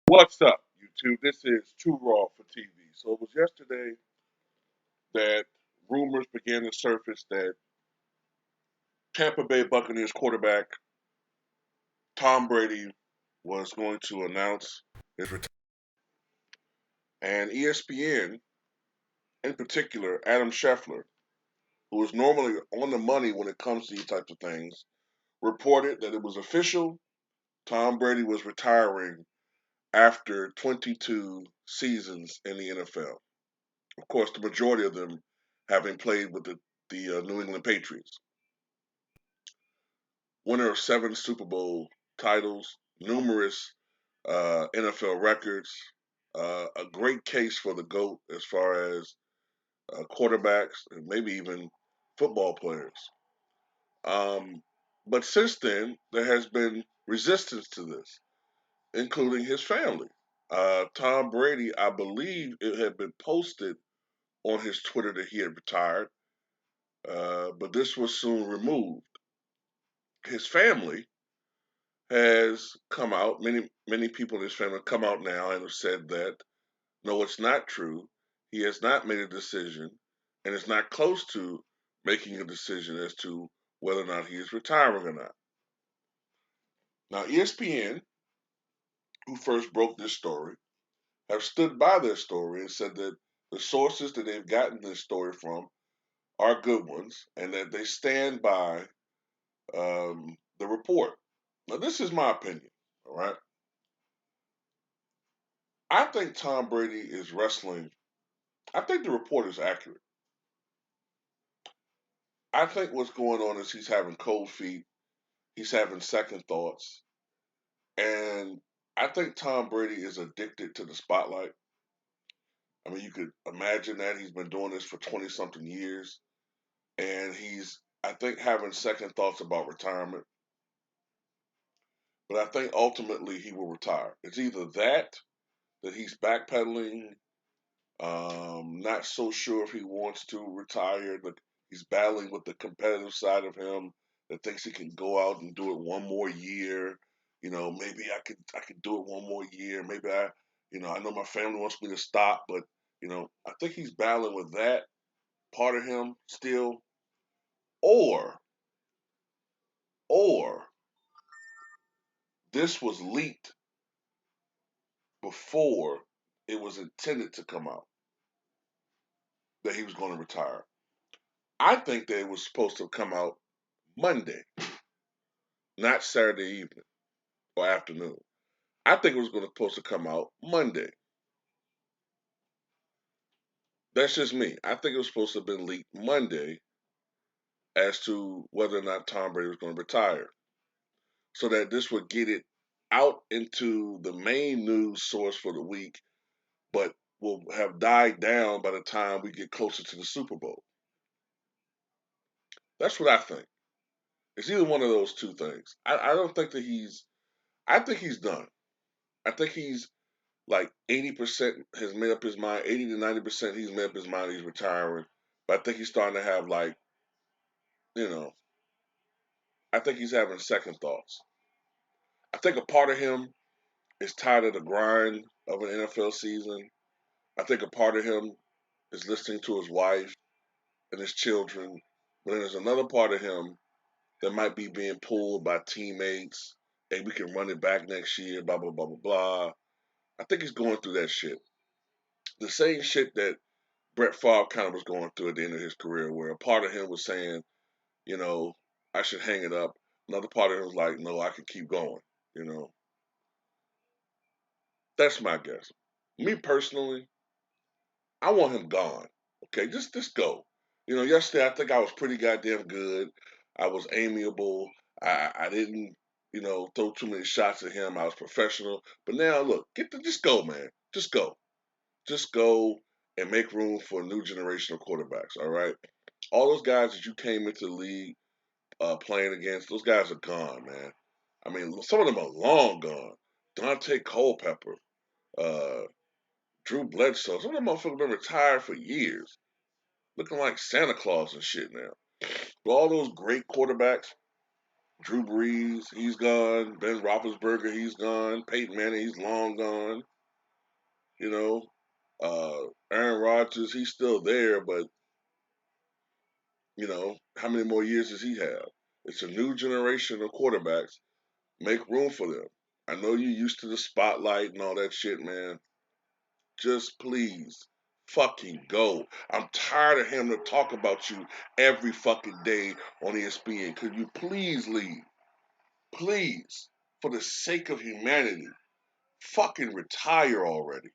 What's up, YouTube? This is Too Raw for TV. So it was yesterday that rumors began to surface that Tampa Bay Buccaneers quarterback Tom Brady was going to announce his retirement. And ESPN, in particular, Adam Scheffler, who is normally on the money when it comes to these types of things, reported that it was official. Tom Brady was retiring after 22 seasons in the NFL. Of course, the majority of them having played with the New England Patriots. Winner of 7 Super Bowl titles, numerous NFL records, a great case for the GOAT as far as quarterbacks and maybe even football players. Um, but since then, there has been resistance to this, including his family. Tom Brady, I believe it had been posted on his Twitter that he had retired, but this was soon removed. His family has come out. Many people in his family have come out now and have said that no, it's not true. He has not made a decision, and is not close to making a decision as to whether or not he is retiring or not. Now, ESPN, who first broke this story, have stood by their story and said that the sources that they've gotten this story from are good ones, and that they stand by the report. Now, this is my opinion. All right. I think Tom Brady is wrestling. I think the report is accurate. I think what's going on is he's having cold feet. He's having second thoughts. And I think Tom Brady is addicted to the spotlight. I mean, you could imagine that he's been doing this for 20 something years. And he's, I think, having second thoughts about retirement. But I think ultimately he will retire. It's either that he's backpedaling. Not so sure if he wants to retire, but he's battling with the competitive side of him that thinks he can go out and do it one more year. Maybe I could do it one more year. Maybe I know my family wants me to stop, but I think he's battling with that part of him still. Or or this was leaked before it was intended to come out that he was going to retire. I think that it was supposed to come out Monday, not Saturday evening or afternoon. I think it was going to supposed to come out Monday. That's just me. I think it was supposed to have been leaked Monday as to whether or not Tom Brady was going to retire, so that this would get it out into the main news source for the week, but will have died down by the time we get closer to the Super Bowl. That's what I think. It's either one of those two things. I don't think that he's. I think he's done. I think he's like 80% has made up his mind. 80 to 90% he's made up his mind he's retiring. But I think he's starting to have like, you know, I think he's having second thoughts. I think a part of him is tired of the grind of an NFL season. I think a part of him is listening to his wife and his children. But then there's another part of him that might be being pulled by teammates. Hey, we can run it back next year, blah, blah, blah, blah, blah. I think he's going through that shit. The same shit that Brett Favre kind of was going through at the end of his career, where a part of him was saying, you know, I should hang it up. Another part of him was like, no, I can keep going. You know, that's my guess. Me personally, I want him gone. Okay, just go. Yesterday I think I was pretty goddamn good. I was amiable. I didn't, throw too many shots at him. I was professional. But now look, just go, man. Just go. Just go and make room for a new generation of quarterbacks. All right. All those guys that you came into the league playing against, those guys are gone, man. I mean, some of them are long gone. Dante Culpepper, uh, Drew Bledsoe, some of them motherfuckers been retired for years, looking like Santa Claus and shit now. But all those great quarterbacks, Drew Brees, he's gone. Ben Roethlisberger, he's gone. Peyton Manning, he's long gone. You know, Aaron Rodgers, he's still there, but how many more years does he have? It's a new generation of quarterbacks. Make room for them. I know you're used to the spotlight and all that shit, man. Just please fucking go. I'm tired of him to talk about you every fucking day on ESPN. Could you please leave? Please, for the sake of humanity, fucking retire already.